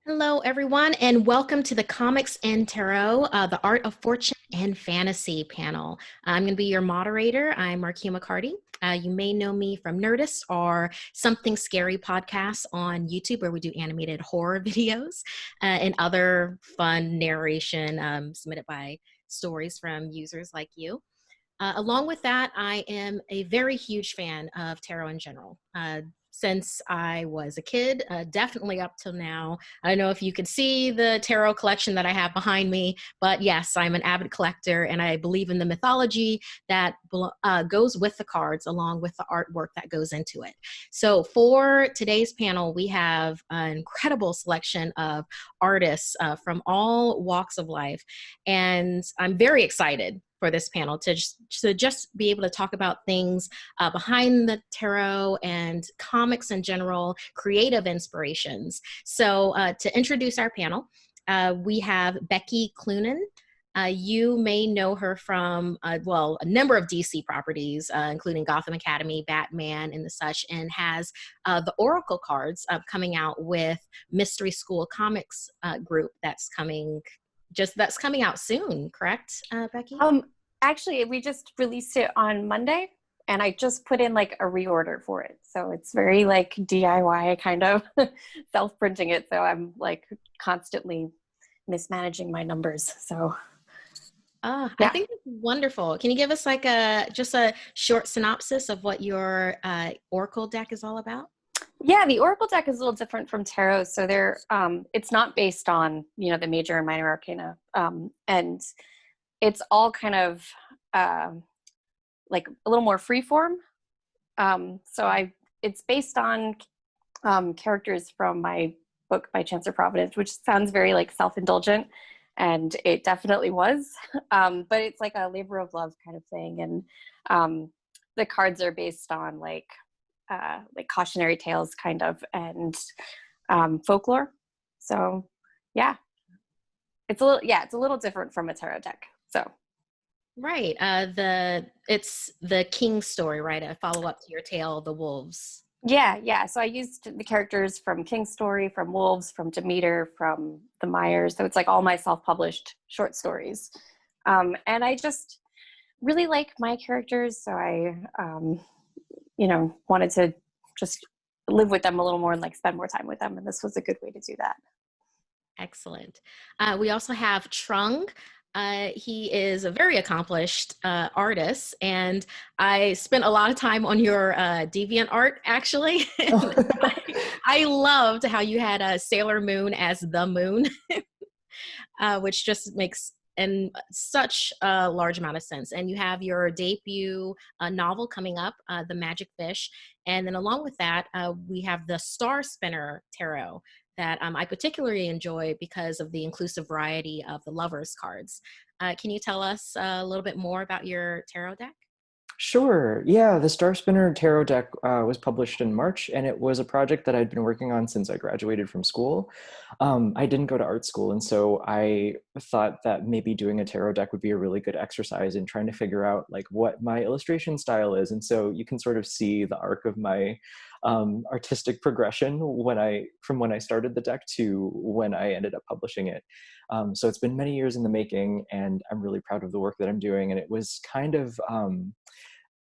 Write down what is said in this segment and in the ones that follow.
Hello, everyone, and welcome to the Comics and Tarot, the Art of Fortune and Fantasy panel. I'm going to be your moderator. I'm Markeia McCarty. You may know me from Nerdist or Something Scary podcasts on YouTube, where we do animated horror videos and other fun narration submitted by stories from users like you. Along with that, I am a very huge fan of tarot in general. Since I was a kid, definitely up till now. I don't know if you can see the tarot collection that I have behind me, but yes, I'm an avid collector and I believe in the mythology that goes with the cards along with the artwork that goes into it. So for today's panel, we have an incredible selection of artists from all walks of life. And I'm very excited for this panel to just be able to talk about things behind the tarot and comics in general, creative inspirations. So to introduce our panel, we have Becky Cloonan. You may know her from, a number of DC properties, including Gotham Academy, Batman, and the such, and has the Oracle cards coming out with Mystery School Comics group that's coming out soon, correct, Becky? Actually, we just released it on Monday, and I just put in like a reorder for it. So it's very like DIY kind of self-printing it. So I'm like constantly mismanaging my numbers. So I yeah. think it's wonderful. Can you give us like just a short synopsis of what your Oracle deck is all about? Yeah, the Oracle deck is a little different from tarot. So it's not based on, the major and minor arcana. And it's all kind of like a little more freeform. It's based on characters from my book by Chance or Providence, which sounds very like self-indulgent, and it definitely was. But it's like a labor of love kind of thing, and the cards are based on like cautionary tales kind of, and folklore. So yeah, it's a little different from a tarot deck. So Right. It's the King story, right? A follow up to your tale, The Wolves. yeah. So I used the characters from King's Story, from Wolves, from Demeter, from the Myers. So it's like all my self-published short stories. And I just really like my characters. So I, wanted to just live with them a little more and like spend more time with them. And this was a good way to do that. Excellent. We also have Trung. He is a very accomplished artist, and I spent a lot of time on your Deviant art, actually. I loved how you had Sailor Moon as the moon, which just makes and such a large amount of sense. And you have your debut novel coming up, The Magic Fish. And then along with that, we have the Star Spinner Tarot that I particularly enjoy because of the inclusive variety of the lovers cards. Can you tell us a little bit more about your tarot deck? Sure. Yeah, the Star Spinner Tarot deck was published in March, and it was a project that I'd been working on since I graduated from school. I didn't go to art school, and so I thought that maybe doing a tarot deck would be a really good exercise in trying to figure out like what my illustration style is. And so you can sort of see the arc of my artistic progression from when I started the deck to when I ended up publishing it. So it's been many years in the making, and I'm really proud of the work that I'm doing. And it was kind of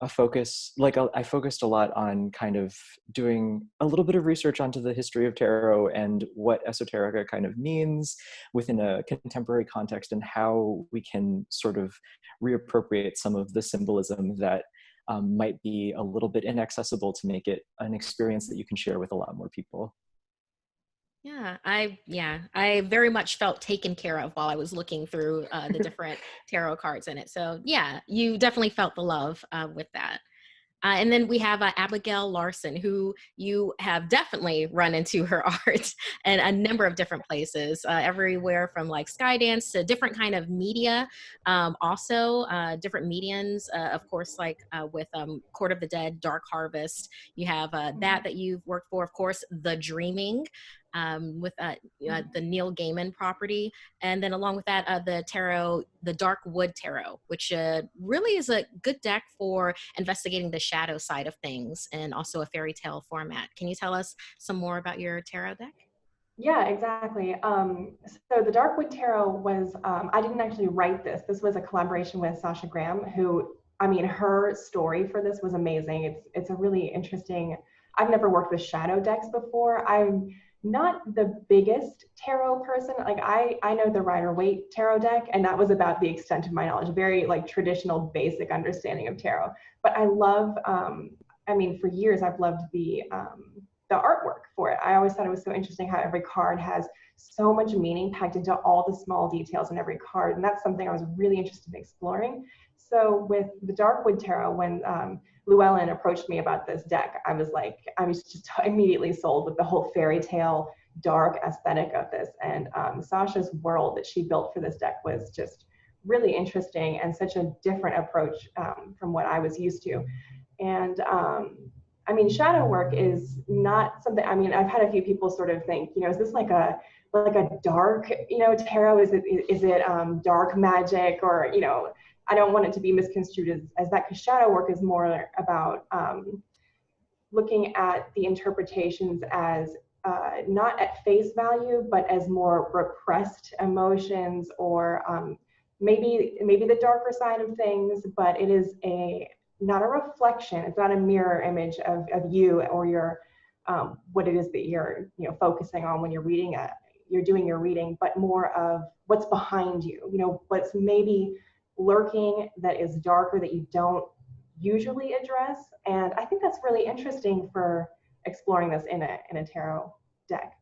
a focus, I focused a lot on kind of doing a little bit of research onto the history of tarot and what esoterica kind of means within a contemporary context, and how we can sort of reappropriate some of the symbolism that might be a little bit inaccessible to make it an experience that you can share with a lot more people. I very much felt taken care of while I was looking through the different tarot cards in it. So yeah, you definitely felt the love with that. And then we have Abigail Larson, who you have definitely run into her art in a number of different places, everywhere from like Skydance to different kind of media, also different mediums, of course, like with Court of the Dead, Dark Harvest. You have that you've worked for, of course, The Dreaming, with the Neil Gaiman property. And then along with that, the tarot, the Dark Wood Tarot, which really is a good deck for investigating the shadow side of things and also a fairy tale format. Can you tell us some more about your tarot deck? Yeah, exactly. So the Darkwood Tarot was, I didn't actually write this. This was a collaboration with Sasha Graham, who, I mean, her story for this was amazing. It's a really interesting, I've never worked with shadow decks before. I'm not the biggest tarot person. Like I know the Rider-Waite tarot deck, and that was about the extent of my knowledge, very like traditional, basic understanding of tarot. But I love, I mean, for years I've loved the artwork for it. I always thought it was so interesting how every card has so much meaning packed into all the small details in every card. And that's something I was really interested in exploring. So with the Darkwood Tarot, when Llewellyn approached me about this deck, I was just immediately sold with the whole fairy tale dark aesthetic of this. And Sasha's world that she built for this deck was just really interesting and such a different approach from what I was used to. And I mean, shadow work is not something, I mean, I've had a few people sort of think, is this like a dark, tarot? Is it dark magic? Or, I don't want it to be misconstrued as that, because shadow work is more about looking at the interpretations as not at face value, but as more repressed emotions, or maybe the darker side of things, but it is not a reflection. It's not a mirror image of you or your what it is that you're focusing on when you're reading it. You're doing your reading, but more of what's behind you. What's maybe lurking that is darker that you don't usually address. And I think that's really interesting for exploring this in a tarot deck.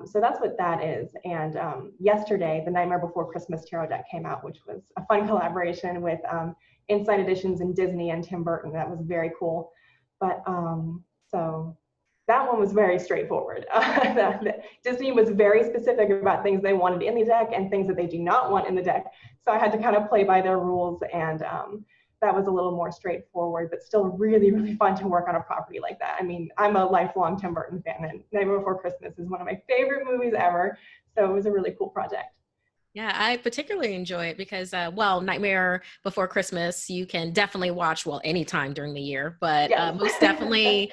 So that's what that is. And yesterday, the Nightmare Before Christmas tarot deck came out, which was a fun collaboration with Inside Editions and Disney and Tim Burton. That was very cool. But so that one was very straightforward. Disney was very specific about things they wanted in the deck and things that they do not want in the deck. So I had to kind of play by their rules, and that was a little more straightforward, but still really, really fun to work on a property like that. I mean, I'm a lifelong Tim Burton fan, and Nightmare Before Christmas is one of my favorite movies ever. So it was a really cool project. Yeah, I particularly enjoy it because, Nightmare Before Christmas, you can definitely watch, anytime during the year, but Yes. most definitely,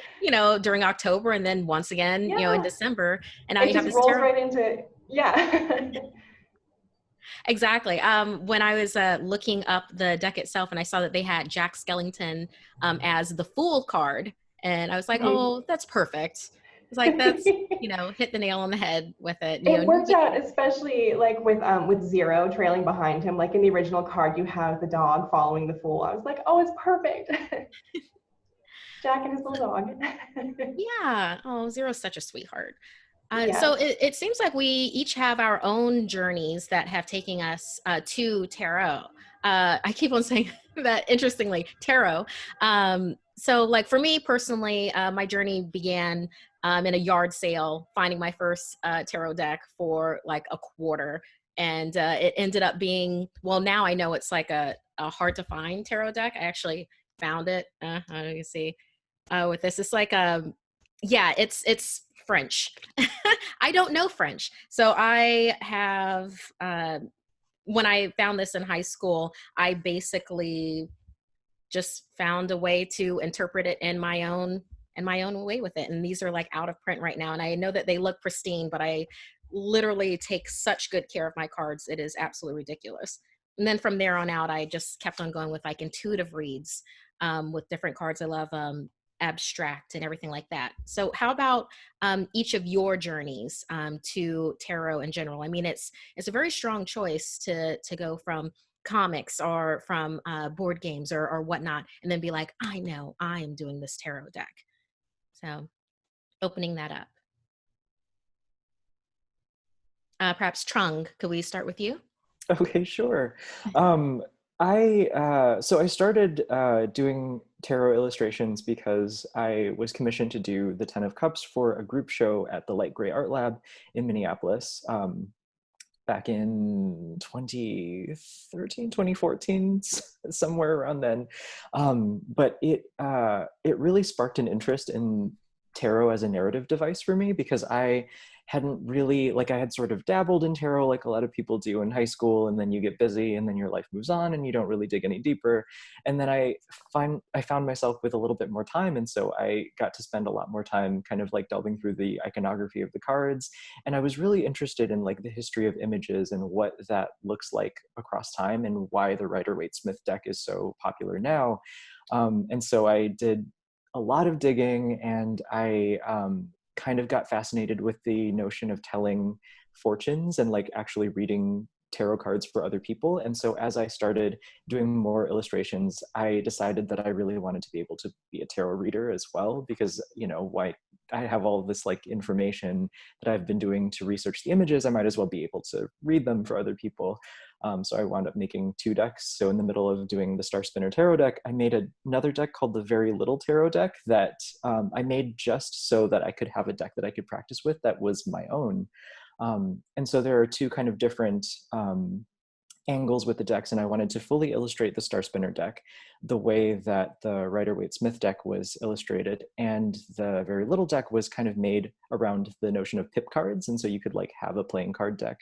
during October, and then once again, in December. And it just rolls right into, yeah. Exactly. When I was looking up the deck itself, and I saw that they had Jack Skellington as the Fool card, and I was like, oh, that's perfect. It's like, that's, hit the nail on the head with it. It worked out, especially like with Zero trailing behind him. Like in the original card, you have the dog following the Fool. I was like, oh, it's perfect. Jack and his little dog. Yeah. Oh, Zero's such a sweetheart. Yes. So it seems like we each have our own journeys that have taken us to tarot. I keep on saying that, interestingly, tarot. So like for me personally, my journey began in a yard sale, finding my first tarot deck for like a quarter. And it ended up being, now I know it's like a hard to find tarot deck. I actually found it. How do you see with this? It's like, it's French. I don't know French. So I have, when I found this in high school, I basically just found a way to interpret it in my own way with it. And these are like out of print right now. And I know that they look pristine, but I literally take such good care of my cards. It is absolutely ridiculous. And then from there on out, I just kept on going with like intuitive reads with different cards. I love abstract and everything like that. So how about each of your journeys to tarot in general? I mean, it's a very strong choice to go from comics or from board games or whatnot, and then be like, I know I am doing this tarot deck. So opening that up. Perhaps Trung, could we start with you? Okay, sure. I started doing tarot illustrations because I was commissioned to do the Ten of Cups for a group show at the Light Gray Art Lab in Minneapolis back in 2013, 2014, somewhere around then. But it really sparked an interest in tarot as a narrative device for me, because I hadn't really, like, I had sort of dabbled in tarot like a lot of people do in high school, and then you get busy and then your life moves on and you don't really dig any deeper. And then I found myself with a little bit more time, and so I got to spend a lot more time kind of like delving through the iconography of the cards. And I was really interested in like the history of images and what that looks like across time, and why the Rider-Waite-Smith deck is so popular now. And so I did a lot of digging, and I kind of got fascinated with the notion of telling fortunes and like actually reading tarot cards for other people. And so as I started doing more illustrations, I decided that I really wanted to be able to be a tarot reader as well, because, you know, why, I have all this like information that I've been doing to research the images, I might as well be able to read them for other people. So I wound up making 2 decks. So in the middle of doing the Star Spinner Tarot deck, I made another deck called the Very Little Tarot deck that I made just so that I could have a deck that I could practice with that was my own. And so there are 2 kind of different angles with the decks, and I wanted to fully illustrate the Star Spinner deck the way that the Rider-Waite-Smith deck was illustrated, and the Very Little deck was kind of made around the notion of pip cards, and so you could like have a playing card deck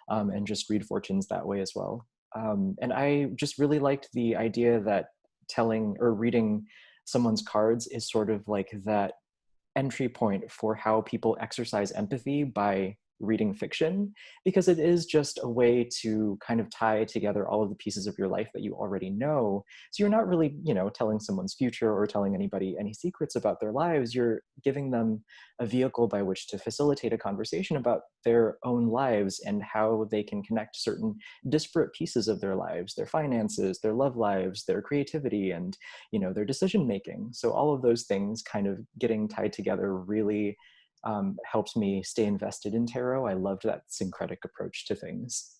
and just read fortunes that way as well. And I just really liked the idea that telling or reading someone's cards is sort of like that entry point for how people exercise empathy by reading fiction, because it is just a way to kind of tie together all of the pieces of your life that you already know. So you're not really, you know, telling someone's future or telling anybody any secrets about their lives. You're giving them a vehicle by which to facilitate a conversation about their own lives and how they can connect certain disparate pieces of their lives, their finances, their love lives, their creativity, and, you know, their decision making. So all of those things kind of getting tied together really helped me stay invested in tarot. I loved that syncretic approach to things.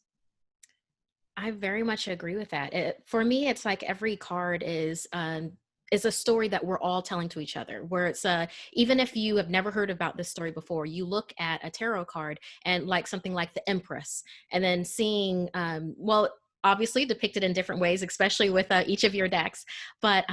I very much agree with that. For me, it's like every card is a story that we're all telling to each other, where it's even if you have never heard about this story before, you look at a tarot card and like something like the Empress, and then seeing, well, obviously depicted in different ways, especially with each of your decks, but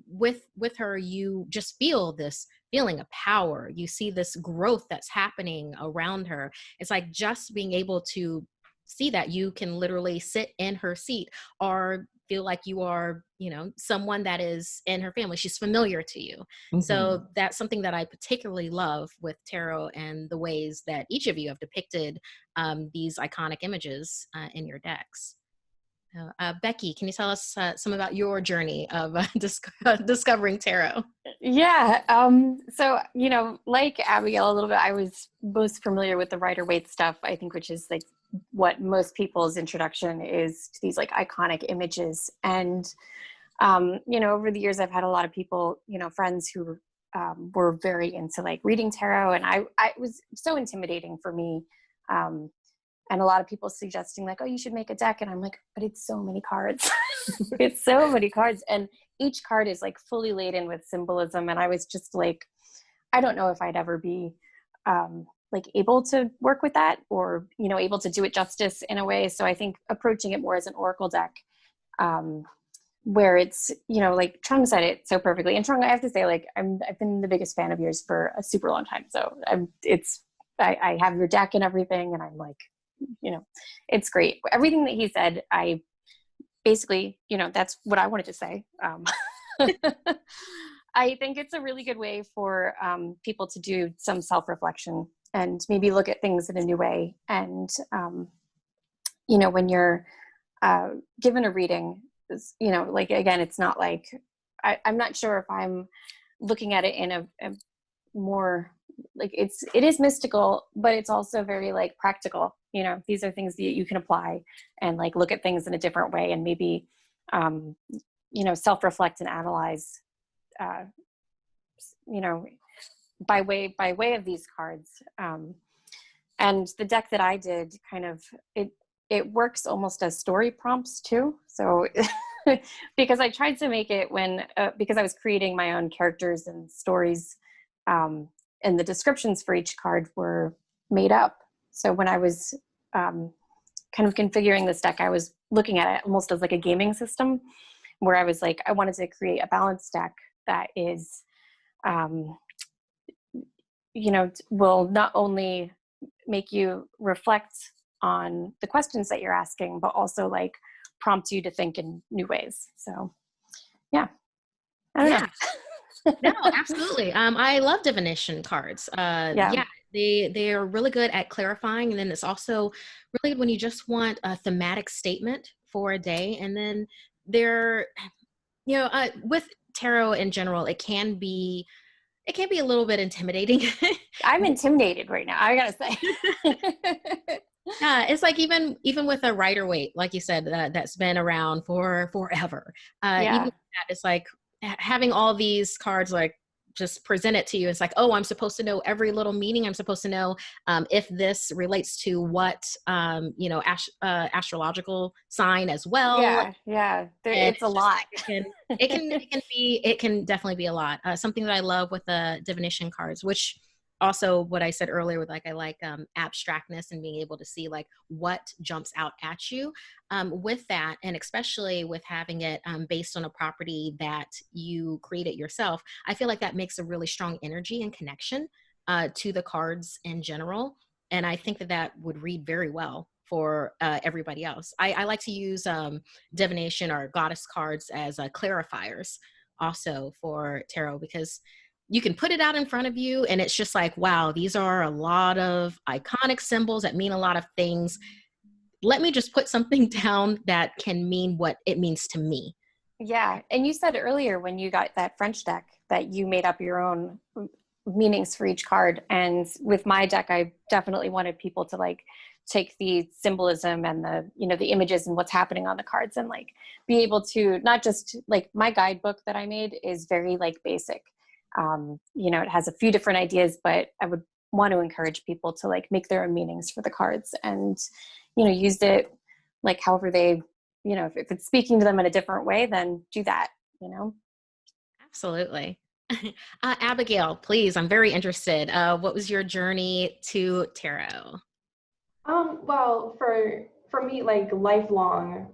with her, you just feel this feeling of power. You see this growth that's happening around her. It's like just being able to see that you can literally sit in her seat or feel like you are, you know, someone that is in her family. She's familiar to you. Mm-hmm. So that's something that I particularly love with tarot, and the ways that each of you have depicted these iconic images in your decks. Becky, can you tell us some about your journey of discovering tarot? Yeah. So, you know, like Abigail a little bit, I was most familiar with the Rider-Waite stuff, I think, which is like what most people's introduction is to these like iconic images. And, you know, over the years, I've had a lot of people, you know, friends who were very into like reading tarot. And I it was so intimidating for me. And a lot of people suggesting like, oh, you should make a deck. And I'm like, but it's so many cards. It's so many cards. And each card is like fully laden with symbolism. And I was just like, I don't know if I'd ever be like able to work with that, or, you know, able to do it justice in a way. So I think approaching it more as an oracle deck, where it's, you know, like Trung said it so perfectly. And Trung, I have to say, like, I've been the biggest fan of yours for a super long time. So I have your deck and everything. And I'm like, you know, it's great. Everything that he said, I basically, you know, that's what I wanted to say. I think it's a really good way for people to do some self-reflection and maybe look at things in a new way. And, you know, when you're given a reading, you know, like, again, it's not like, I'm not sure if I'm looking at it in a more, like, it is mystical, but it's also very like practical. You know, these are things that you can apply and like look at things in a different way, and maybe, you know, self-reflect and analyze, you know, by way of these cards. And the deck that I did kind of, it works almost as story prompts too. So because I tried to make it because I was creating my own characters and stories, and the descriptions for each card were made up. So when I was kind of configuring this deck, I was looking at it almost as like a gaming system, where I was like, I wanted to create a balanced deck that is, you know, will not only make you reflect on the questions that you're asking, but also like prompt you to think in new ways. So yeah, I don't know. No, absolutely. I love divination cards. Yeah, they are really good at clarifying, and then it's also really good when you just want a thematic statement for a day. And then they're, with tarot in general, it can be a little bit intimidating. I'm intimidated right now, I gotta say. Yeah, it's like even with a Rider Waite, like you said, that's been around for forever. Even with that, it's like having all these cards like just present it to you. It's like, oh, I'm supposed to know every little meaning. I'm supposed to know if this relates to what astrological sign as well. It's a lot. It can definitely be a lot. Something that I love with the divination cards, which also what I said earlier with I like abstractness and being able to see like what jumps out at you with that, and especially with having it based on a property that you created yourself. I feel like that makes a really strong energy and connection to the cards in general, and I think that would read very well for everybody else. I like to use divination or goddess cards as clarifiers also for tarot, because you can put it out in front of you and it's just like, wow, these are a lot of iconic symbols that mean a lot of things. Let me just put something down that can mean what it means to me. Yeah. And you said earlier when you got that French deck that you made up your own meanings for each card. And with my deck, I definitely wanted people to like take the symbolism and the images and what's happening on the cards and like be able to not just like my guidebook that I made is very like basic. It has a few different ideas, but I would want to encourage people to like make their own meanings for the cards and, use it like however they, if it's speaking to them in a different way, then do that, Absolutely. Abigail, please, I'm very interested. What was your journey to tarot? Well, for me, like lifelong,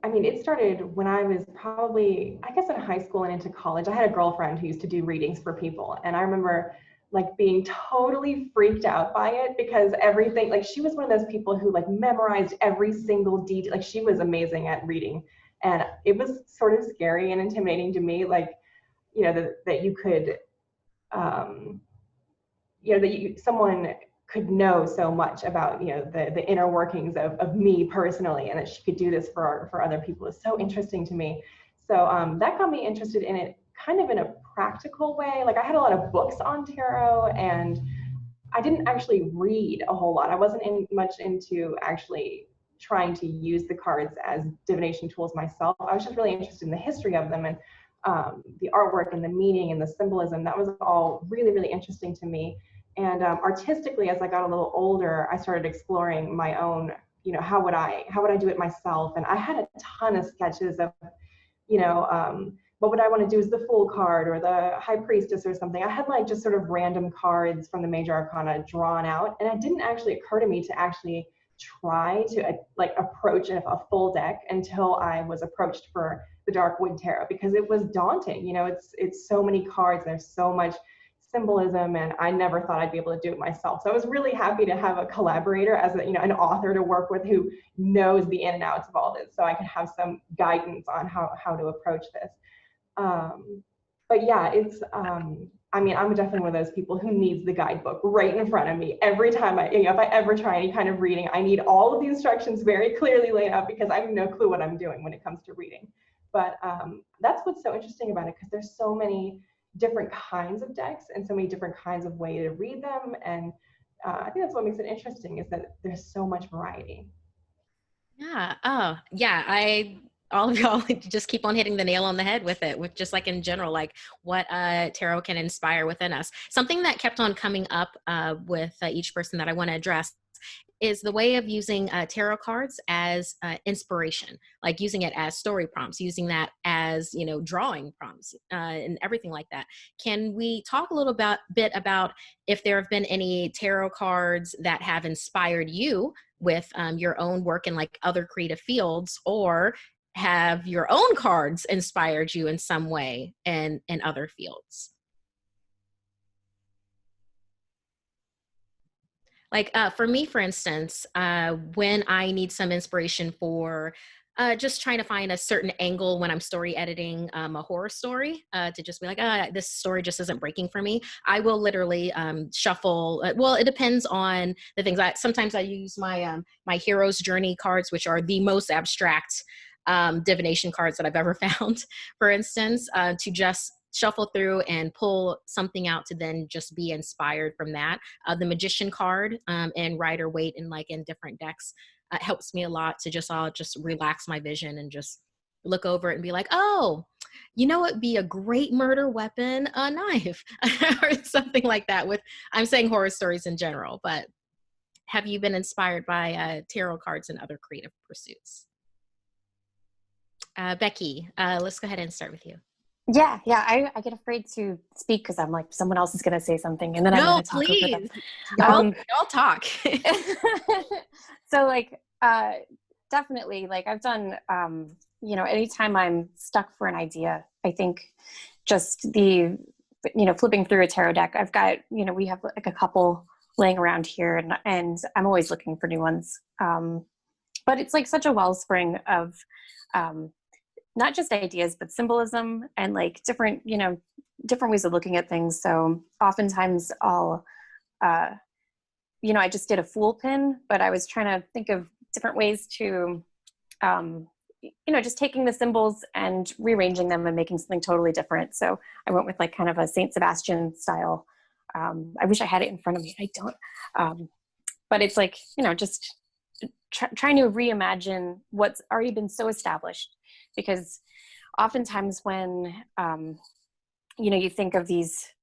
it started when I was probably, I guess, in high school and into college. I had a girlfriend who used to do readings for people, and I remember like being totally freaked out by it because everything, like she was one of those people who like memorized every single detail. Like she was amazing at reading, and it was sort of scary and intimidating to me, like that you could, someone could know so much about the inner workings of me personally, and that she could do this for other people is so interesting to me. So that got me interested in it kind of in a practical way. Like I had a lot of books on tarot, and I didn't actually read a whole lot. I wasn't much into actually trying to use the cards as divination tools myself. I was just really interested in the history of them and the artwork and the meaning and the symbolism. That was all really, really interesting to me. And artistically, as I got a little older, I started exploring my own, how would I do it myself? And I had a ton of sketches of, what would I want to do as the Fool card or the High Priestess or something. I had like just sort of random cards from the major arcana drawn out. And it didn't actually occur to me to actually try to like approach a full deck until I was approached for the Darkwood Tarot, because it was daunting. It's so many cards, and there's so much symbolism, and I never thought I'd be able to do it myself. So I was really happy to have a collaborator as an author to work with who knows the in and outs of all this, so I could have some guidance on how to approach this. But yeah, it's I'm definitely one of those people who needs the guidebook right in front of me every time if I ever try any kind of reading. I need all of the instructions very clearly laid out, because I have no clue what I'm doing when it comes to reading. But that's what's so interesting about it, because there's so many different kinds of decks and so many different kinds of way to read them. And I think that's what makes it interesting, is that there's so much variety. Yeah. Oh, yeah. All of y'all just keep on hitting the nail on the head with it, with just like in general, like what tarot can inspire within us. Something that kept on coming up with each person that I want to address is the way of using tarot cards as inspiration, like using it as story prompts, using that as, drawing prompts and everything like that. Can we talk a little bit about if there have been any tarot cards that have inspired you with your own work in like other creative fields, or have your own cards inspired you in some way in other fields? Like for me, for instance, when I need some inspiration for just trying to find a certain angle when I'm story editing a horror story, to just be like, this story just isn't breaking for me. I will literally shuffle. Well, it depends on the things. Sometimes I use my my hero's journey cards, which are the most abstract divination cards that I've ever found, for instance, to just shuffle through and pull something out to then just be inspired from that. The magician card and Rider Waite and like in different decks helps me a lot to just I'll just relax my vision and just look over it and be like, oh, you know, it'd be a great murder weapon, a knife, or something like that. With I'm saying horror stories in general, but have you been inspired by tarot cards and other creative pursuits? Becky, let's go ahead and start with you. Yeah. I get afraid to speak because I'm like, someone else is going to say something and then I'm going to talk over them. Y'all talk. So like, definitely like I've done, you know, anytime I'm stuck for an idea, I think just the, you know, flipping through a tarot deck, I've got, you know, we have like a couple laying around here and I'm always looking for new ones. But it's like such a wellspring of, not just ideas, but symbolism and like different, you know, different ways of looking at things. So oftentimes I'll, you know, I just did a fool pin, but I was trying to think of different ways to, you know, just taking the symbols and rearranging them and making something totally different. So I went with like kind of a Saint Sebastian style. I wish I had it in front of me. I don't. But it's like, you know, just trying to reimagine what's already been so established. Because oftentimes when, you know, you think of these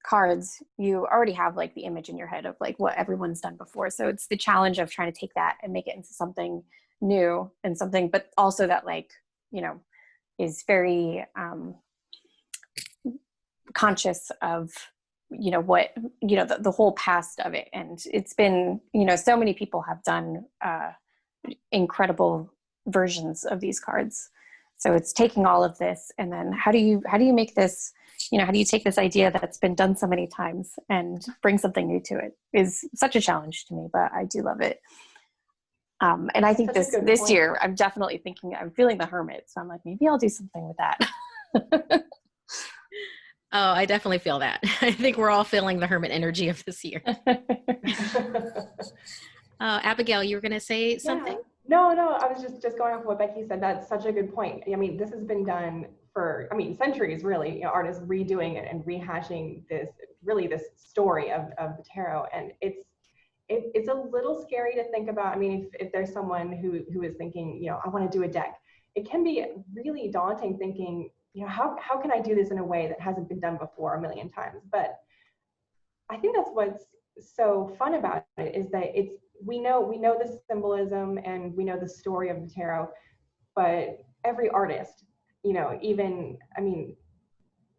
cards, you already have like the image in your head of like what everyone's done before. So it's the challenge of trying to take that and make it into something new and something, but also that like, you know, is very conscious of, you know, what, you know, the whole past of it. And it's been, you know, so many people have done incredible versions of these cards. So it's taking all of this and then how do you make this, you know, how do you take this idea that's been done so many times and bring something new to it is such a challenge to me, but I do love it. And I think this year I'm definitely thinking, I'm feeling the Hermit. So I'm like, maybe I'll do something with that. Oh, I definitely feel that. I think we're all feeling the Hermit energy of this year. Abigail, you were going to say something? Yeah. No, I was just going off what Becky said. That's such a good point. I mean, this has been done for, centuries, really. You know, artists redoing it and rehashing this story of the tarot. And it's a little scary to think about. I mean, if there's someone who is thinking, you know, I want to do a deck, it can be really daunting thinking, you know, how can I do this in a way that hasn't been done before a million times? But I think that's what's so fun about it is that we know the symbolism and we know the story of the tarot, but every artist, you know, even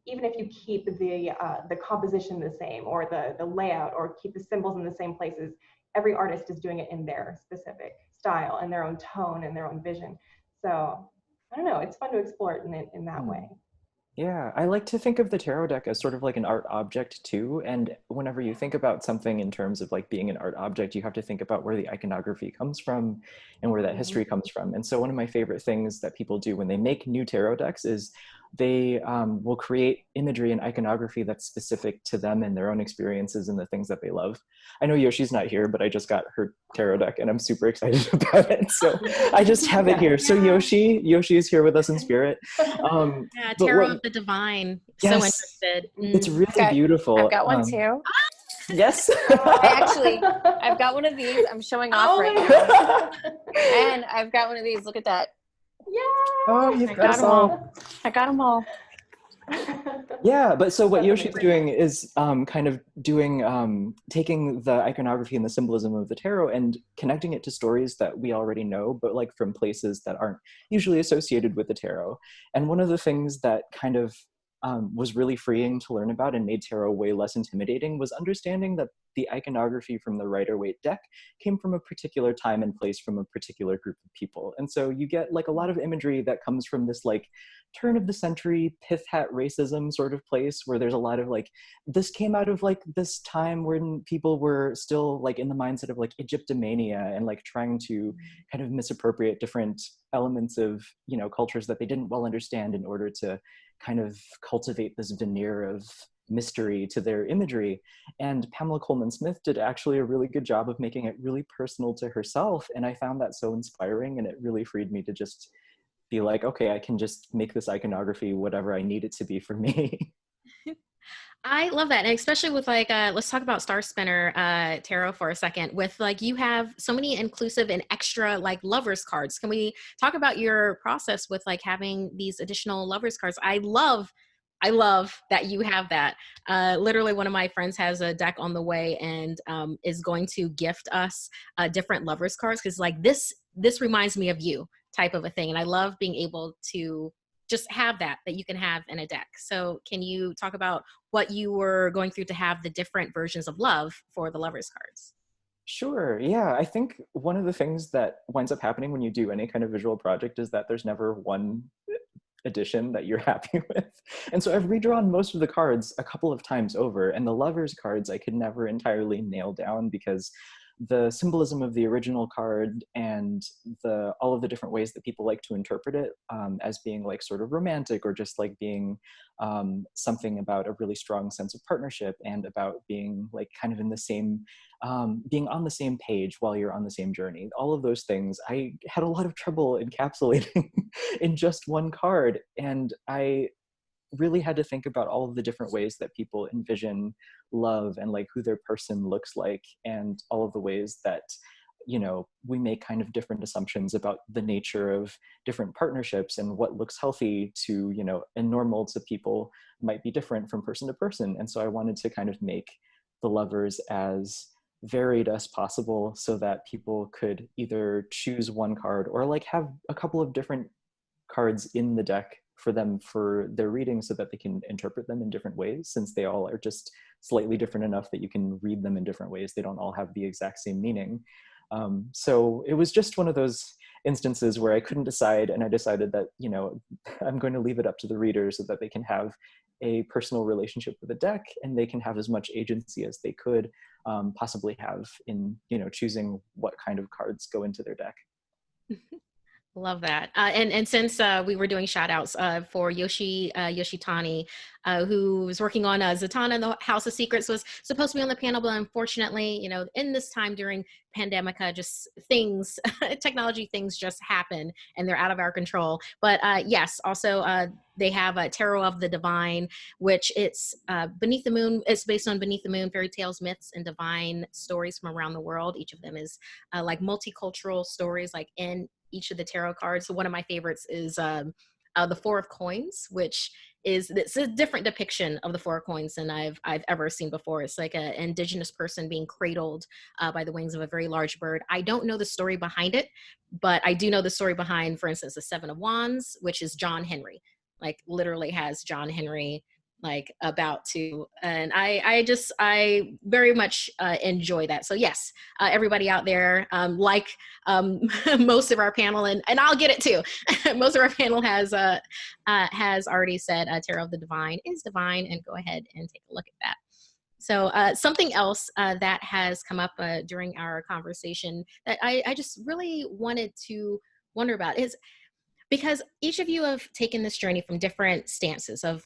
if you keep the composition the same or the layout or keep the symbols in the same places, every artist is doing it in their specific style and their own tone and their own vision. So I don't know, it's fun to explore it in that way. Yeah, I like to think of the tarot deck as sort of like an art object too. And whenever you think about something in terms of like being an art object, you have to think about where the iconography comes from and where that history comes from. And so one of my favorite things that people do when they make new tarot decks is they will create imagery and iconography that's specific to them and their own experiences and the things that they love. I know Yoshi's not here, but I just got her tarot deck and I'm super excited about it. So I just have it here. So Yoshi is here with us in spirit. Tarot of the Divine. Yes, so interested. It's really beautiful. I've got one too. Yes. I've got one of these. I'm showing off right now. And I've got one of these. Look at that. Yeah. Oh, you've got them all. I got them all. Yeah, but so what Yoshi's doing is kind of doing, taking the iconography and the symbolism of the tarot and connecting it to stories that we already know, but like from places that aren't usually associated with the tarot. And one of the things that kind of was really freeing to learn about and made tarot way less intimidating was understanding that the iconography from the Rider-Waite deck came from a particular time and place from a particular group of people. And so you get like a lot of imagery that comes from this like turn of the century pith hat racism sort of place, where there's a lot of like, this came out of like this time when people were still like in the mindset of like Egyptomania and like trying to kind of misappropriate different elements of, you know, cultures that they didn't well understand in order to kind of cultivate this veneer of mystery to their imagery. And Pamela Coleman Smith did actually a really good job of making it really personal to herself. And I found that so inspiring, and it really freed me to just be like, okay, I can just make this iconography whatever I need it to be for me. I love that. And especially with like, let's talk about Star Spinner Tarot for a second. With like, you have so many inclusive and extra like lovers cards. Can we talk about your process with like having these additional lovers cards? I love that you have that. Literally one of my friends has a deck on the way and is going to gift us different lovers cards. Cause like this reminds me of you type of a thing. And I love being able to just have that you can have in a deck. So can you talk about what you were going through to have the different versions of love for the lovers cards? Sure. Yeah. I think one of the things that winds up happening when you do any kind of visual project is that there's never one edition that you're happy with. And so I've redrawn most of the cards a couple of times over, and the lovers cards I could never entirely nail down because the symbolism of the original card and all of the different ways that people like to interpret it as being like sort of romantic or just like being something about a really strong sense of partnership and about being like kind of in the same, being on the same page while you're on the same journey. All of those things I had a lot of trouble encapsulating in just one card. And I really had to think about all of the different ways that people envision love and like who their person looks like, and all of the ways that, you know, we make kind of different assumptions about the nature of different partnerships and what looks healthy to, you know, and normal to people might be different from person to person. And so I wanted to kind of make the lovers as varied as possible so that people could either choose one card or like have a couple of different cards in the deck for them for their reading so that they can interpret them in different ways, since they all are just slightly different enough that you can read them in different ways. They don't all have the exact same meaning. So it was just one of those instances where I couldn't decide, and I decided that, you know, I'm going to leave it up to the reader so that they can have a personal relationship with the deck, and they can have as much agency as they could possibly have in, you know, choosing what kind of cards go into their deck. Love that. And since we were doing shout outs for Yoshitani, who was working on Zatanna and the House of Secrets, was supposed to be on the panel, but unfortunately, you know, in this time during pandemic, just things, technology things just happen and they're out of our control. But yes, also they have Tarot of the Divine, which it's Beneath the Moon. It's based on Beneath the Moon, fairy tales, myths, and divine stories from around the world. Each of them is like multicultural stories, like in each of the tarot cards. So one of my favorites is the Four of Coins, which it's a different depiction of the Four of Coins than I've ever seen before. It's like an indigenous person being cradled by the wings of a very large bird. I don't know the story behind it, but I do know the story behind, for instance, the Seven of Wands, which is John Henry, like literally has John Henry like about to, and I very much enjoy that. So yes, everybody out there, like most of our panel, and I'll get it too. Most of our panel has already said Tarot of the Divine is divine, and go ahead and take a look at that. So something else that has come up during our conversation that I just really wanted to wonder about is, because each of you have taken this journey from different stances of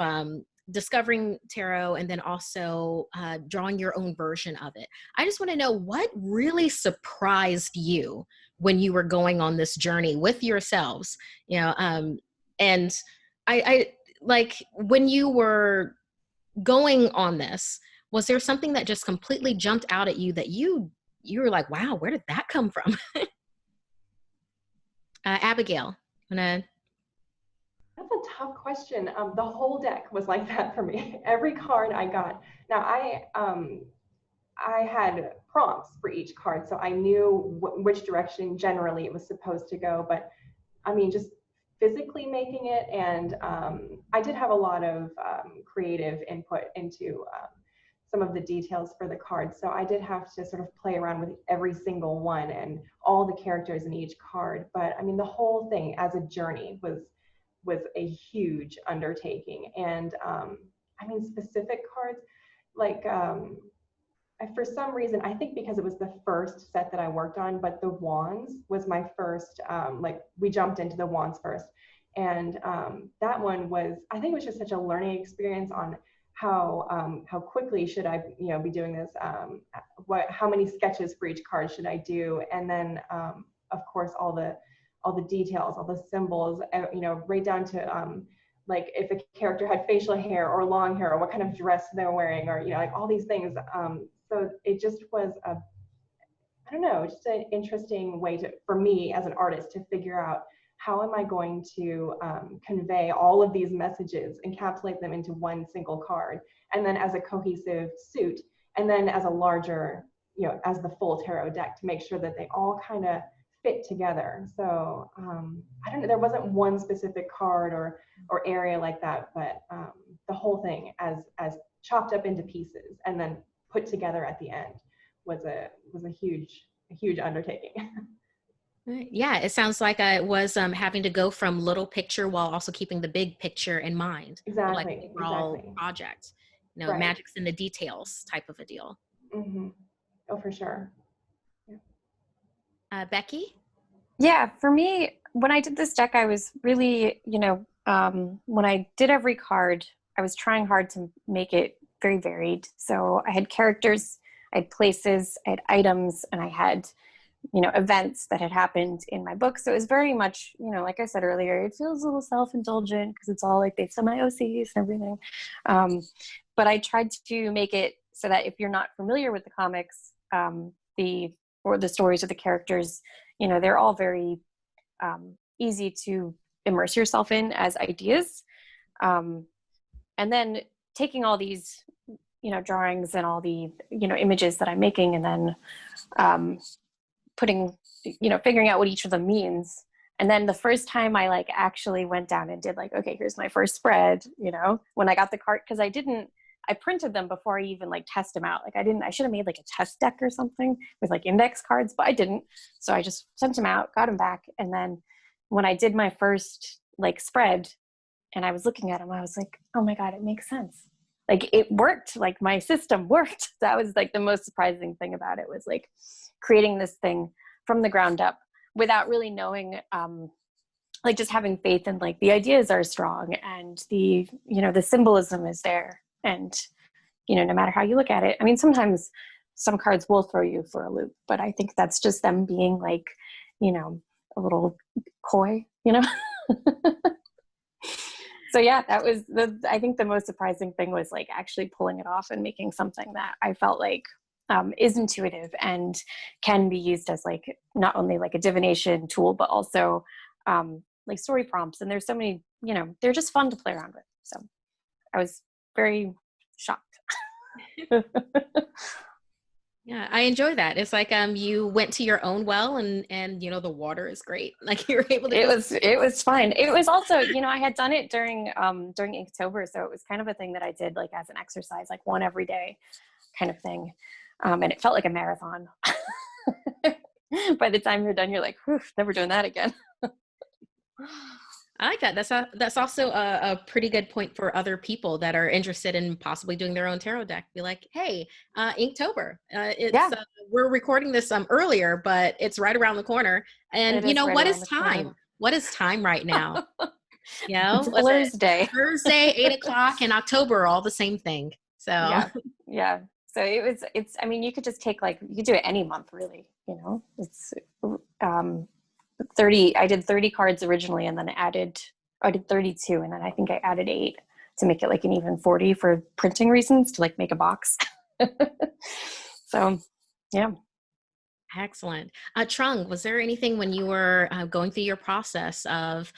discovering tarot and then also drawing your own version of it. I just want to know what really surprised you when you were going on this journey with yourselves, you know, and I like when you were going on this, was there something that just completely jumped out at you that you were like, wow, where did that come from? Abigail, wanna... That's a tough question. The whole deck was like that for me. Every card I got. Now I had prompts for each card, so I knew which direction generally it was supposed to go. But I mean, just physically making it, and I did have a lot of creative input into some of the details for the cards. So I did have to sort of play around with every single one and all the characters in each card. But I mean, the whole thing as a journey was a huge undertaking. And I mean, specific cards, like for some reason, I think because it was the first set that I worked on, but the wands was my first, like we jumped into the wands first. And that one was, I think it was just such a learning experience on how quickly should I, be doing this? How many sketches for each card should I do? And then, of course, all the details, all the symbols, right down to like if a character had facial hair or long hair, or what kind of dress they're wearing, or like all these things. So it just was I don't know, just an interesting way for me as an artist to figure out how am I going to convey all of these messages, encapsulate them into one single card, and then as a cohesive suit, and then as a larger, as the full tarot deck, to make sure that they all kind of fit together. So I don't know, there wasn't one specific card or area like that, but the whole thing as chopped up into pieces and then put together at the end was a huge undertaking. Yeah, it sounds like I was having to go from little picture while also keeping the big picture in mind. Exactly. Like the overall Exactly. project, Right. magic's in the details type of a deal. Mm-hmm. Oh, for sure. Yeah. Becky? Yeah, for me, when I did this deck, I was really, when I did every card, I was trying hard to make it very varied. So I had characters, I had places, I had items, and I had, events that had happened in my book. So it was very much, like I said earlier, it feels a little self-indulgent because it's all like based on my OCs and everything. But I tried to make it so that if you're not familiar with the comics, the stories of the characters, they're all very easy to immerse yourself in as ideas. And then taking all these, drawings and all the, images that I'm making, and then figuring out what each of them means. And then the first time I actually went down and did okay, here's my first spread, when I got the card, because I printed them before I even test them out. I should have made a test deck or something with index cards, but I didn't. So I just sent them out, got them back. And then when I did my first spread and I was looking at them, I was like, oh my God, it makes sense. It worked, my system worked. That was the most surprising thing about it, was creating this thing from the ground up without really knowing, just having faith in the ideas are strong and the symbolism is there. And, no matter how you look at it, I mean, sometimes some cards will throw you for a loop, but I think that's just them being a little coy, So yeah, that was I think the most surprising thing was actually pulling it off and making something that I felt is intuitive and can be used as not only a divination tool, but also story prompts. And there's so many, they're just fun to play around with. So I was very shocked. Yeah, I enjoy that. It's you went to your own well, and the water is great. You were able to. It was fine. It was also, I had done it during Inktober, so it was kind of a thing that I did as an exercise, one every day kind of thing, and it felt like a marathon. By the time you're done, you're like, whew, never doing that again. I like that. That's also a pretty good point for other people that are interested in possibly doing their own tarot deck. Be like, hey, Inktober. We're recording this earlier, but it's right around the corner. And what is time? What is time right now? It's Thursday. Thursday, 8:00 in October, all the same thing. So yeah. So it's. I mean, you could just take you could do it any month, really. It's 30. I did 30 cards originally, and then I did 32, and then I think I added 8 to make it an even 40 for printing reasons, to make a box. So, yeah. Excellent. Trung, was there anything when you were going through your process of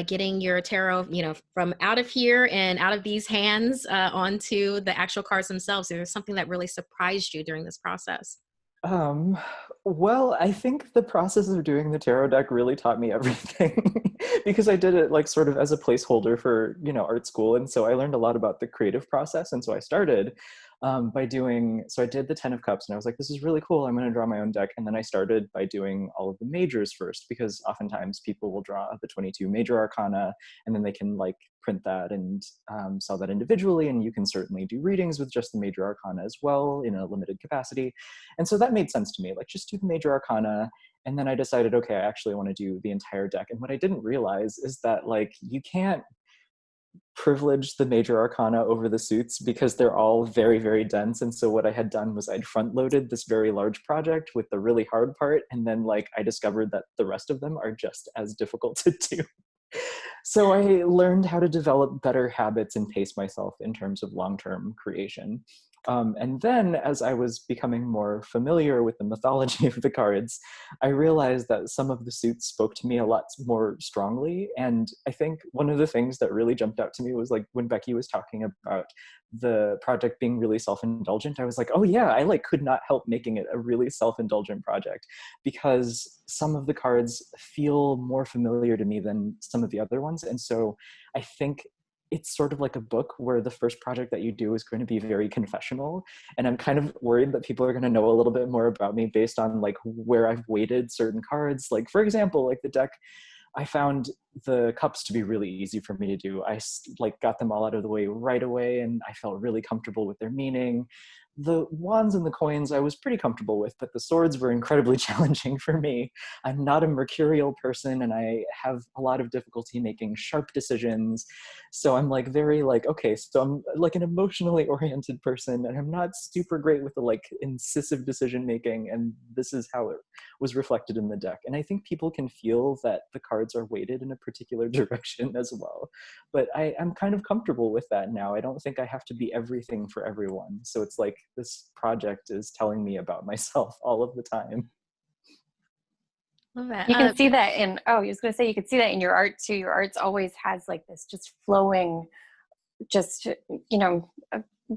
getting your tarot, from out of here and out of these hands onto the actual cards themselves? Is there something that really surprised you during this process? Um, well, I think the process of doing the tarot deck really taught me everything because I did it like sort of as a placeholder for, art school. And so I learned a lot about the creative process. And so I started so I did the 10 of Cups and I was like, this is really cool. I'm going to draw my own deck. And then I started by doing all of the majors first, because oftentimes people will draw the 22 major arcana and then they can like print that and sell that individually. And you can certainly do readings with just the major arcana as well in a limited capacity. And so that made sense to me, like just do the major arcana. And then I decided, okay, I actually want to do the entire deck. And what I didn't realize is that like you can't privilege the major arcana over the suits because they're all very, very dense. And so what I had done was I'd front loaded this very large project with the really hard part. And then like I discovered that the rest of them are just as difficult to do. So I learned how to develop better habits and pace myself in terms of long-term creation. And then as I was becoming more familiar with the mythology of the cards, I realized that some of the suits spoke to me a lot more strongly. And I think one of the things that really jumped out to me was like when Becky was talking about the project being really self-indulgent, I was like, oh yeah, I like could not help making it a really self-indulgent project because some of the cards feel more familiar to me than some of the other ones. And so I think it's sort of like a book where the first project that you do is going to be very confessional. And I'm kind of worried that people are going to know a little bit more about me based on like where I've weighted certain cards. Like for example, like the deck, I found the cups to be really easy for me to do. I like got them all out of the way right away and I felt really comfortable with their meaning. The wands and the coins I was pretty comfortable with, but the swords were incredibly challenging for me. I'm not a mercurial person and I have a lot of difficulty making sharp decisions. So I'm like very like, okay, so I'm like an emotionally oriented person and I'm not super great with the like incisive decision making, and this is how it was reflected in the deck. And I think people can feel that the cards are weighted in a particular direction as well. But I'm kind of comfortable with that now. I don't think I have to be everything for everyone. So it's like this project is telling me about myself all of the time. Love that. You can see that in, I was going to say, you can see that in your art too. Your art's always has like this just flowing, just,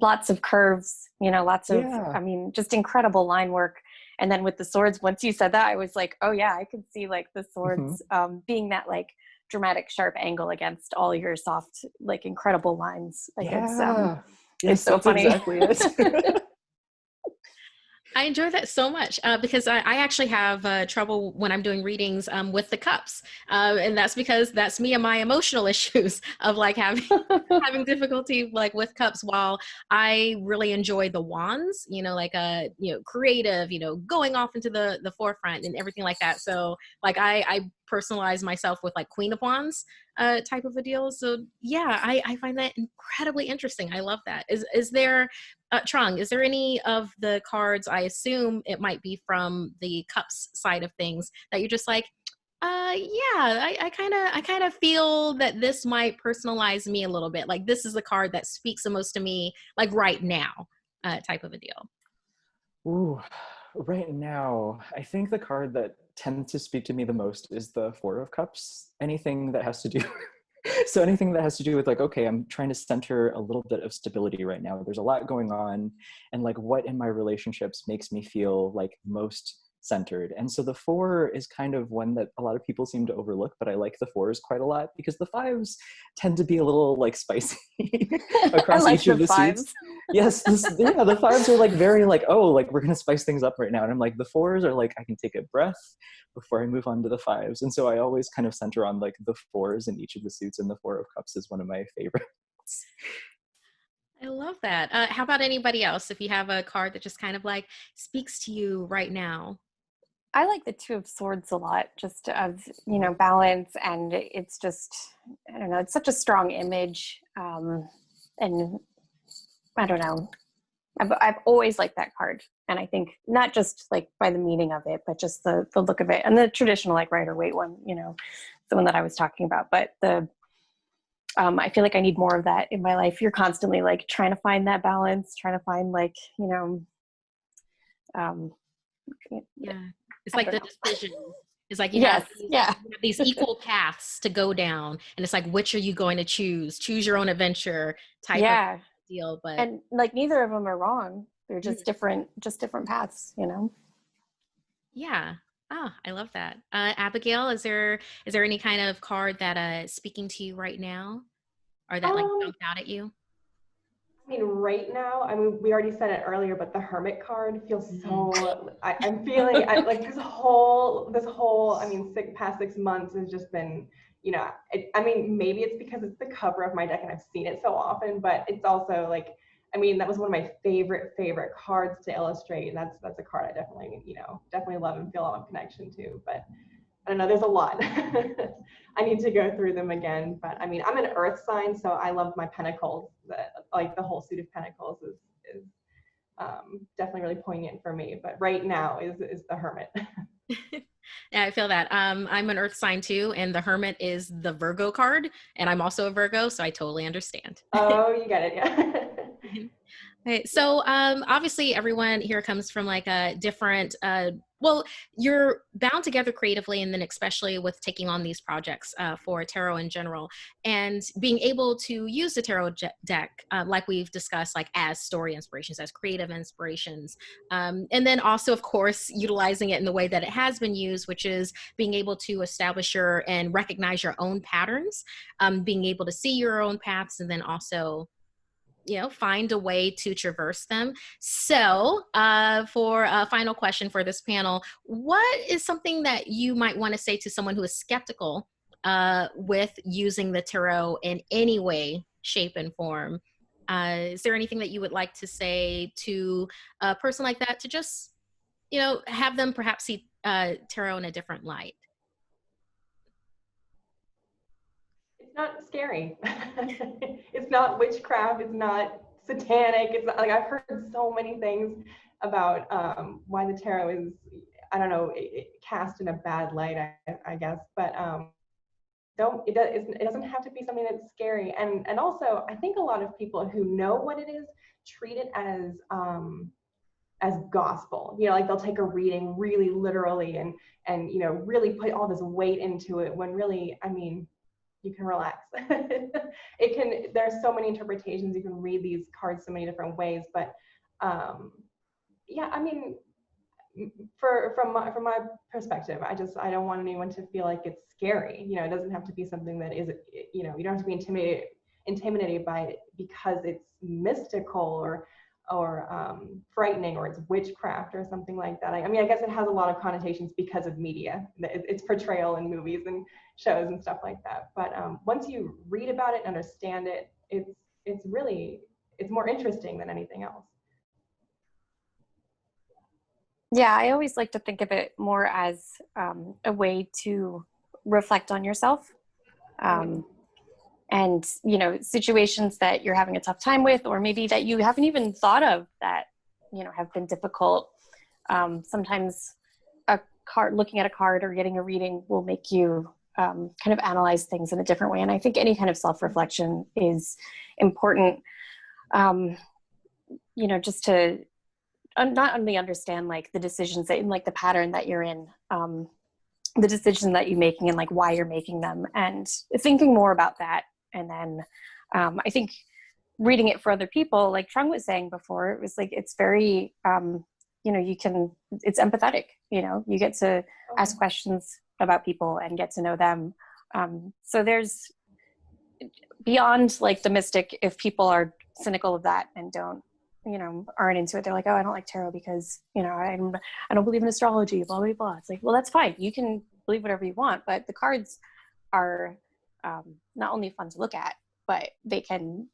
lots of curves, lots of, Yeah. just incredible line work. And then with the swords, once you said that, I was like, oh yeah, I could see like the swords being that like dramatic sharp angle against all your soft, like incredible lines. Like Yeah. it's so that's funny. Exactly it. I enjoy that so much because I actually have trouble when I'm doing readings with the cups. And that's because that's me and my emotional issues of like having difficulty like with cups, while I really enjoy the wands, creative, going off into the forefront and everything like that. So like I personalize myself with like Queen of Wands type of a deal. So yeah, I find that incredibly interesting. I love that. Is there Trung, is there any of the cards, I assume it might be from the cups side of things, that you're just like, I kind of feel that this might personalize me a little bit. Like this is the card that speaks the most to me, like right now, type of a deal. Ooh, right now, I think the card that tends to speak to me the most is the Four of Cups. Anything that has to do so anything that has to do with like, okay, I'm trying to center a little bit of stability right now. There's a lot going on, and like what in my relationships makes me feel like most centered. And so the four is kind of one that a lot of people seem to overlook, but I like the fours quite a lot because the fives tend to be a little like spicy across each of the suits. Yes, the fives are like very like, oh, like we're gonna spice things up right now. And I'm like, the fours are like, I can take a breath before I move on to the fives. And so I always kind of center on like the fours in each of the suits, and the Four of Cups is one of my favorites. I love that. How about anybody else? If you have a card that just kind of like speaks to you right now. I like the Two of Swords a lot, just of, balance. And it's just, I don't know, it's such a strong image. And I don't know, I've always liked that card. And I think not just like by the meaning of it, but just the look of it, and the traditional like Rider-Waite one, the one that I was talking about. But I feel like I need more of that in my life. You're constantly like trying to find that balance, trying to find like, Yeah. It's like the decision. It's like you have these equal paths to go down, and it's like, which are you going to choose? Choose your own adventure type of deal. But and like neither of them are wrong. They're just different paths, Yeah. Oh, I love that. Abigail, is there any kind of card that is speaking to you right now, or that like Um, jumped out at you? I mean, right now, I mean, we already said it earlier, but the Hermit card feels Mhm. so. I'm feeling like this whole. I mean, past 6 months has just been. I mean, maybe it's because it's the cover of my deck and I've seen it so often, but it's also like, I mean, that was one of my favorite cards to illustrate, and that's a card I definitely, definitely love and feel a lot of connection to. But I don't know, there's a lot. I need to go through them again. But I mean, I'm an earth sign, so I love my pentacles. Like the whole suit of pentacles is definitely really poignant for me. But right now is the Hermit. Yeah, I feel that. I'm an earth sign too, and the Hermit is the Virgo card, and I'm also a Virgo, so I totally understand. Oh, you get it, yeah. Right. So obviously everyone here comes from like a different, well, you're bound together creatively, and then especially with taking on these projects for tarot in general, and being able to use the tarot deck, like we've discussed, like as story inspirations, as creative inspirations. And then also, of course, utilizing it in the way that it has been used, which is being able to establish your and recognize your own patterns, being able to see your own paths, and then also find a way to traverse them. So for a final question for this panel, what is something that you might want to say to someone who is skeptical with using the tarot in any way, shape, and form? Is there anything that you would like to say to a person like that to just have them perhaps see tarot in a different light? It's not scary. It's not witchcraft. It's not satanic. It's not, like, I've heard so many things about why the tarot is, I don't know, cast in a bad light, I guess. But it doesn't have to be something that's scary. And also, I think a lot of people who know what it is treat it as gospel. Like they'll take a reading really literally and really put all this weight into it, when really, I mean, you can relax. There's so many interpretations. You can read these cards so many different ways. But yeah, I mean, from my perspective, I don't want anyone to feel like it's scary. It doesn't have to be something that is, you don't have to be intimidated by it because it's mystical or frightening, or it's witchcraft or something like that. I mean, I guess it has a lot of connotations because of media, its portrayal in movies and shows and stuff like that. But once you read about it and understand it, it's more interesting than anything else. Yeah, I always like to think of it more as a way to reflect on yourself. And, situations that you're having a tough time with, or maybe that you haven't even thought of that, have been difficult. Sometimes looking at a card or getting a reading will make you kind of analyze things in a different way. And I think any kind of self-reflection is important, just to not only understand like the decisions that, like the pattern that you're in, the decision that you're making and like why you're making them, and thinking more about that. And then I think reading it for other people, like Trung was saying before, it was like, it's very, it's empathetic, you get to ask questions about people and get to know them. So there's beyond like the mystic, if people are cynical of that and aren't into it, they're like, oh, I don't like tarot because, I don't believe in astrology, blah, blah, blah. It's like, well, that's fine. You can believe whatever you want, but the cards are not only fun to look at, but they can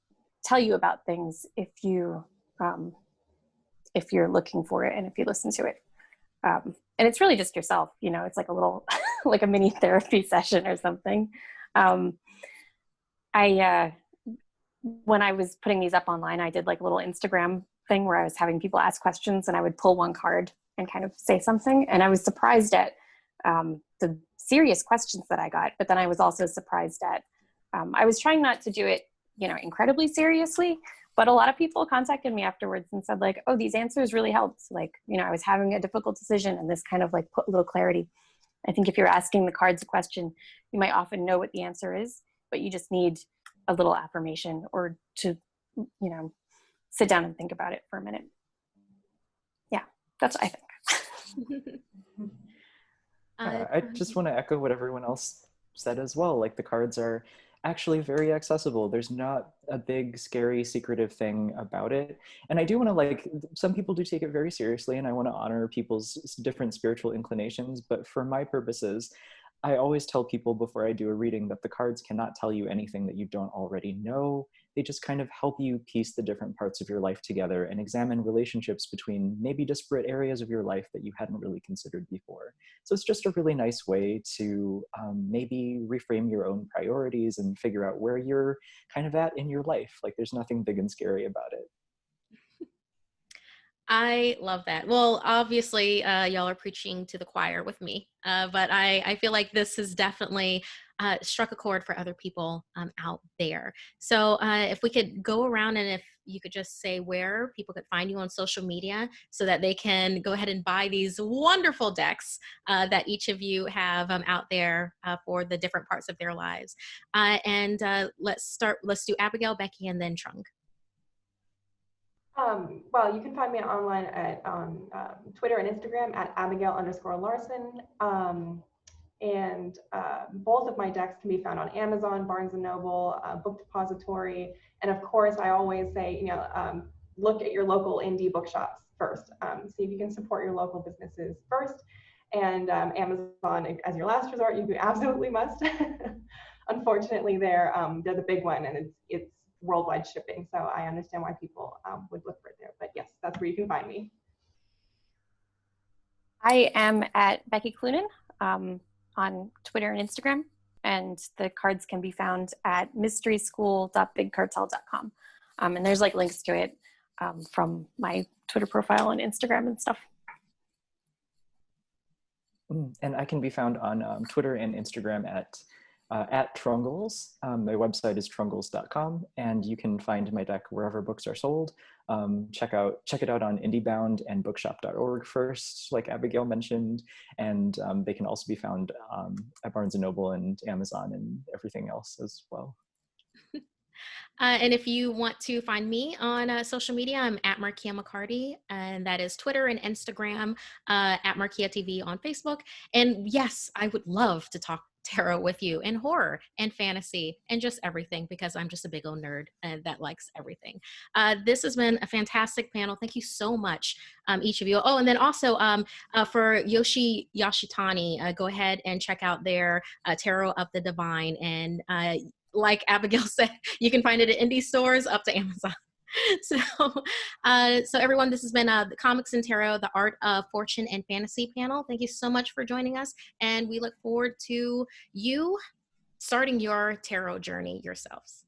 tell you about things if you're looking for it and if you listen to it. And it's really just yourself, it's like a little, like a mini therapy session or something. When I was putting these up online, I did like a little Instagram thing where I was having people ask questions, and I would pull one card and kind of say something. And I was surprised at the serious questions that I got, but then I was also surprised at, I was trying not to do it, incredibly seriously, but a lot of people contacted me afterwards and said like, oh, these answers really helped. Like, I was having a difficult decision, and this kind of like put a little clarity. I think if you're asking the cards a question, you might often know what the answer is, but you just need a little affirmation or to, sit down and think about it for a minute. Yeah, that's what I think. I just want to echo what everyone else said as well. Like, the cards are actually very accessible. There's not a big, scary, secretive thing about it. And I do want to, like, some people do take it very seriously, and I want to honor people's different spiritual inclinations. But for my purposes, I always tell people before I do a reading that the cards cannot tell you anything that you don't already know. They just kind of help you piece the different parts of your life together and examine relationships between maybe disparate areas of your life that you hadn't really considered before. So it's just a really nice way to maybe reframe your own priorities and figure out where you're kind of at in your life. Like, there's nothing big and scary about it. I love that. Well, obviously, y'all are preaching to the choir with me, but I feel like this has definitely struck a chord for other people out there. So if we could go around, and if you could just say where people could find you on social media so that they can go ahead and buy these wonderful decks that each of you have out there for the different parts of their lives. And let's do Abigail, Becky, and then Trung. Well, you can find me online at Twitter and Instagram at Abigail_Larson. And both of my decks can be found on Amazon, Barnes & Noble, Book Depository. And of course, I always say, look at your local indie bookshops first. See if you can support your local businesses first. And Amazon, as your last resort, you absolutely must. Unfortunately, they're the big one, and it's worldwide shipping. So I understand why people would look for it there. But yes, that's where you can find me. I am at Becky Cloonan on Twitter and Instagram, and the cards can be found at mysteryschool.bigcartel.com. And there's like links to it from my Twitter profile and Instagram and stuff. And I can be found on Twitter and Instagram at Trungles. My website is trungles.com, and you can find my deck wherever books are sold. Check it out on IndieBound and bookshop.org first, like Abigail mentioned, and they can also be found at Barnes & Noble and Amazon and everything else as well. And if you want to find me on social media, I'm at Markeia McCarty, and that is Twitter and Instagram, at Markeia TV on Facebook. And yes, I would love to talk tarot with you, and horror and fantasy and just everything, because I'm just a big old nerd that likes everything. This has been a fantastic panel. Thank you so much, each of you. Oh, and then also for Yoshi Yashitani, go ahead and check out their Tarot of the Divine. And like Abigail said, you can find it at indie stores up to Amazon. So everyone, this has been the Comics and Tarot, the Art of Fortune and Fantasy panel. Thank you so much for joining us, and we look forward to you starting your tarot journey yourselves.